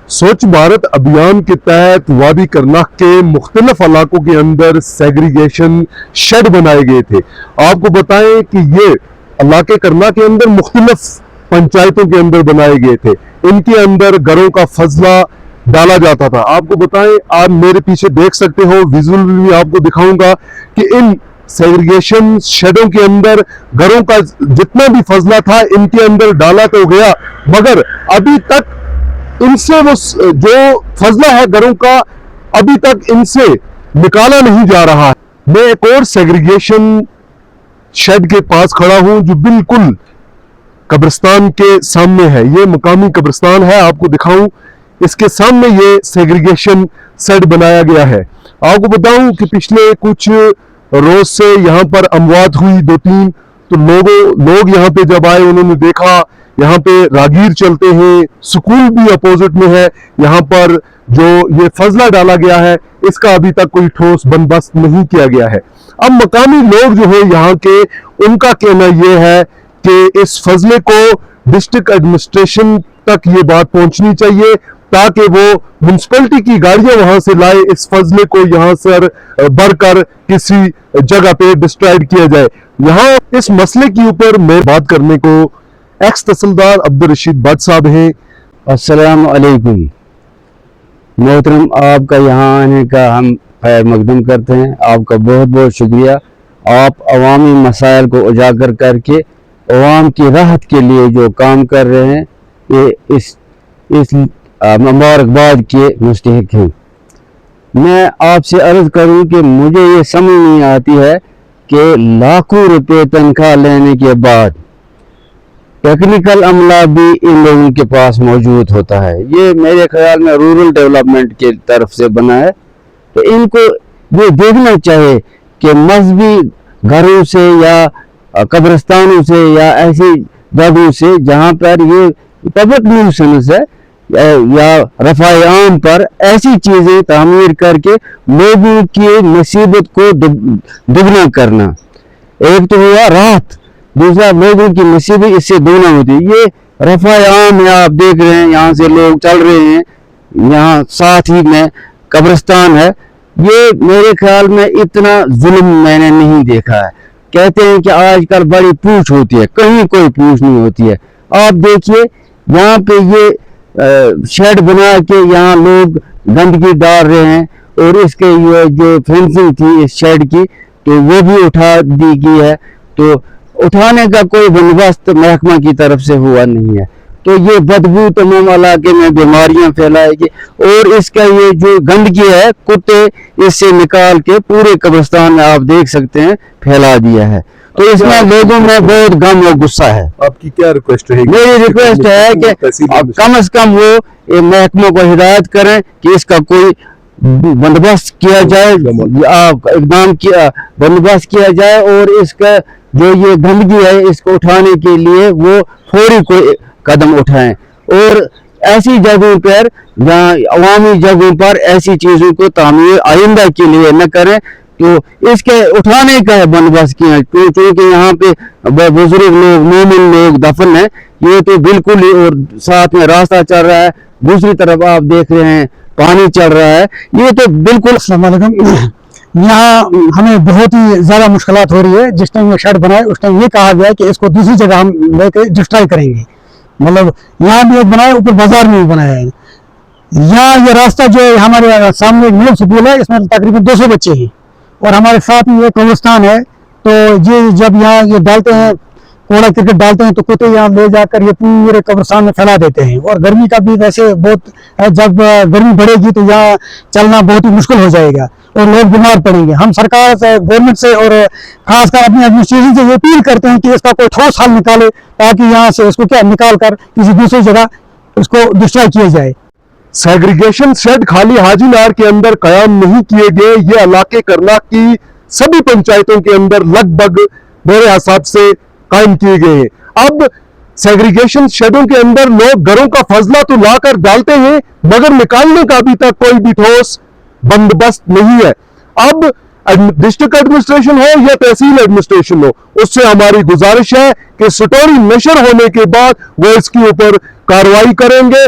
स्वच्छ भारत अभियान के तहत वादी करनाख के मुख्तलिफ इलाकों के अंदर सेग्रीगेशन शेड बनाए गए थे। आपको बताएं कि ये इलाके करनाख के अंदर मुख्तलिफ पंचायतों के अंदर बनाए गए थे। इनके अंदर घरों का फजला डाला जाता था। आपको बताएं, आप मेरे पीछे देख सकते हो, विजुअल भी आपको दिखाऊंगा कि इन सेग्रीगेशन शेडों के अंदर घरों का जितना भी फजला था इनके अंदर डाला तो गया, मगर अभी तक इनसे वो जो फजला है घरों का अभी तक इनसे निकाला नहीं जा रहा है। मैं एक और सेग्रीगेशन शेड के पास खड़ा हूं जो बिल्कुल कब्रिस्तान के सामने है। ये मकामी कब्रिस्तान है, आपको दिखाऊं। इसके सामने ये सेग्रीगेशन शेड बनाया गया है। आपको बताऊं कि पिछले कुछ रोज से यहाँ पर अमवात हुई 2-3, तो लोग यहाँ पे जब आए उन्होंने देखा यहाँ पे रागीर चलते हैं, स्कूल भी अपोजिट में है। यहाँ पर जो ये फजला डाला गया है इसका अभी तक कोई ठोस बंदोबस्त नहीं किया गया है। अब मकामी लोग जो है यहाँ के, उनका कहना ये है कि इस फजले को डिस्ट्रिक्ट एडमिनिस्ट्रेशन तक ये बात पहुंचनी चाहिए ताकि वो म्युनिसिपैलिटी की गाड़ियां वहां से लाए, इस फजले को यहाँ से भरकर किसी जगह पे डिस्ट्रॉयड किया जाए। यहाँ इस मसले के ऊपर मैं बात करने को एक्स तहसीलदार अब्दुल रशीद भट्ट साहब हैं। अस्सलाम वालेकुम मोहतरम, आपका यहाँ आने का हम खैर मकदम करते हैं। आपका बहुत बहुत शुक्रिया। आप अवामी मसाइल को उजागर करके अवाम की राहत के लिए जो काम कर रहे हैं, ये इस मुबारकबाद के मुस्तहिक हैं। मैं आपसे अर्ज करूं कि मुझे ये समझ नहीं आती है कि लाखों रुपए तनख्वाह लेने के बाद टेक्निकल अमला भी इन लोगों के पास मौजूद होता है। ये मेरे ख्याल में रूरल डेवलपमेंट की तरफ से बना है। तो इनको ये देखना चाहिए कि मजहबी घरों से या कब्रिस्तानों से या ऐसी जगहों से जहाँ पर ये पब्लिक न्यूसेंस है या रफ़ाए आम पर ऐसी चीज़ें तामीर करके लोगों की मुसीबत को दुगना करना। एक तो हुआ राहत, दूसरा लोगों की मुसीबत इससे दोगुना होती है। ये रफ़ाए आम है, आप देख रहे हैं यहाँ से लोग चल रहे हैं, यहाँ साथ ही में कब्रिस्तान है। ये मेरे ख्याल में इतना जुल्म मैंने नहीं देखा है। कहते हैं कि आजकल बड़ी पूछ होती है, कहीं कोई पूछ नहीं होती है। आप देखिए यहाँ पे ये शेड बना के यहाँ लोग गंदगी डाल रहे हैं और इसके ये जो फेंसिंग थी इस शेड की तो वो भी उठा दी गई है। तो उठाने का कोई बंदोबस्त महकमा की तरफ से हुआ नहीं है। तो ये बदबू तमाम इलाके में बीमारियां फैलाएगी और इसका ये जो गंदगी है कुत्ते इससे निकाल के पूरे कब्रिस्तान में आप देख सकते हैं फैला दिया है। तो इसमें लोगों में बहुत गम और गुस्सा है। आपकी क्या रिक्वेस्ट है? मेरी रिक्वेस्ट है कि कम से कम वो महकमों को हिदायत करें कि इसका कोई बंदोबस्त किया जाए, इकदाम किया बंदोबस्त किया जाए और इसका जो ये गंदगी है इसको उठाने के लिए वो फौरी कोई कदम उठाएं और ऐसी जगहों पर जहाँ अवामी जगहों पर ऐसी चीजों को तामीर आइंदा के लिए न करें। तो इसके उठाने का बंदोबस्त किया क्योंकि यहाँ पे बुजुर्ग लोग मोमिन लोग दफन है, ये तो बिल्कुल ही, और साथ में रास्ता चल रहा है, दूसरी तरफ आप देख रहे हैं पानी चल रहा है, ये तो बिल्कुल। अस्सलाम वालेकुम। यहाँ हमें बहुत ही ज़्यादा मुश्किलात हो रही है। जिस टाइम ये शेड बनाए उस टाइम ये कहा गया कि इसको दूसरी जगह हम लेकर डिस्ट्रॉय करेंगे। मतलब यहाँ भी एक बनाया, ऊपर बाजार में भी बनाया है। यहाँ ये रास्ता जो है हमारे सामने एक मिडिल स्कूल है, इसमें तकरीबन 200 बच्चे हैं और हमारे साथ ही ये कब्रिस्तान है। तो ये जब यहाँ ये डालते हैं कूड़ा क्रिकेट डालते हैं तो कुत्ते यहाँ ले जाकर ये पूरे कब्रिस्तान में फैला देते हैं। और गर्मी का भी वैसे बहुत है, जब गर्मी बढ़ेगी तो यहाँ चलना बहुत ही मुश्किल हो जाएगा और लोग बीमार पड़ेंगे। हम सरकार से, गवर्नमेंट से और खासकर अपनी एडमिनिस्ट्रेशन से ये अपील करते हैं कि इसका कोई ठोस हल निकाले ताकि यहाँ से इसको क्या निकाल कर किसी दूसरी जगह उसको डिस्ट्रॉय किया जाए। सेग्रीगेशन शेड खाली हाजीनार के अंदर कायम नहीं किए गए, ये इलाके करनाख की सभी पंचायतों के अंदर लगभग मेरे हिसाब से कायम किए गए हैं। अब सेग्रीगेशन शेडों के अंदर लोग घरों का फजला तो लाकर डालते हैं मगर निकालने का अभी तक कोई भी ठोस बंदोबस्त नहीं है। अब डिस्ट्रिक्ट एडमिनिस्ट्रेशन हो या तहसील एडमिनिस्ट्रेशन हो, उससे हमारी गुजारिश है कि स्टोरी नशर होने के बाद वो इसके ऊपर कार्रवाई करेंगे।